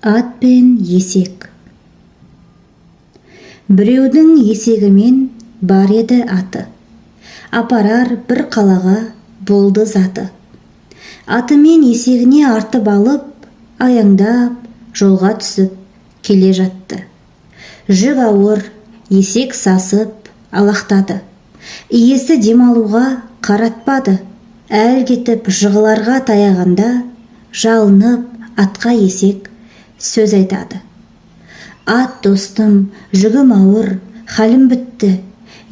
Ат пен есек. Біреудің есегімен бар еді аты. Апарар бір қалаға болды заты. Атымен есегіне артып алып, аяңдап жолға түсіп келе жатты. Жүк ауыр, есек сасып алақтады. Иесі демалуға қаратпады. Әл кетіп жығыларға таяғанда, жалынып атқа есек сөз айтады. Ат достым, жүгім ауыр, халім бітті.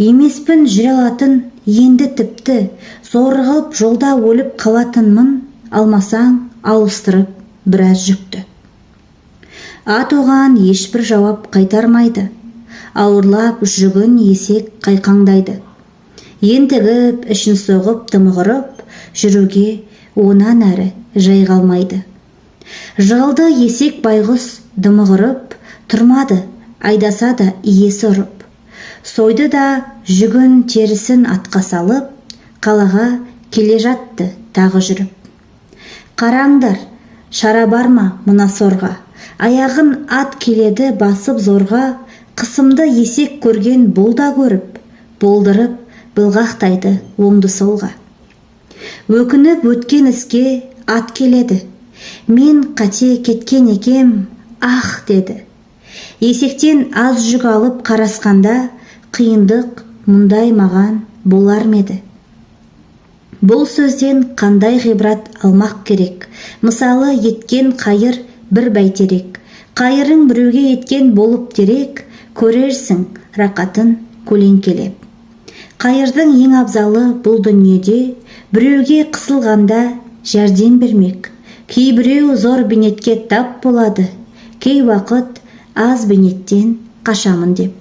Емеспін жүре алатын, енді тіпті. Зорығып жолда өліп қалатынмын, алмасаң ауыстырып біраз жүкті. Ат оған ешбір жауап қайтармайды. Ауырлап жүгін есек қайқаңдайды. Ентігіп, ішін соғып, тымығырып, жүруге онан әрі жай қалмайды. Жығылды есек байғұс дымығырып, тұрмады, айдаса да иесі ұрып. Сойды да жүгін терісін атқа салып, қалаға келе жатты тағы жүріп. Қараңдар, шара бар ма мына сорға? Аяғын ат келеді басып зорға, қысымды есек көрген бұл да көріп, болдырып былғақтайды оңды солға. Өкініп өткен іске ат келеді. Мен қате кеткен екем, ах деді. Есектен аз жүк алып қарасқанда, қиындық мұндай маған болар меді. Бұл сөзден қандай ғибрат алмақ керек? Мысалы, еткен қайыр бір бәйтерек. Қайырың біреуге еткен болып терек, көрерсің рақатын көлеңкелеп. Қайырдың ең абзалы бұл дүниеде, біреуге қысылғанда жәрдем бермек. Кейбіреу зор бейнетке тап болады, кей уақыт аз бейнеттен қашамын деп.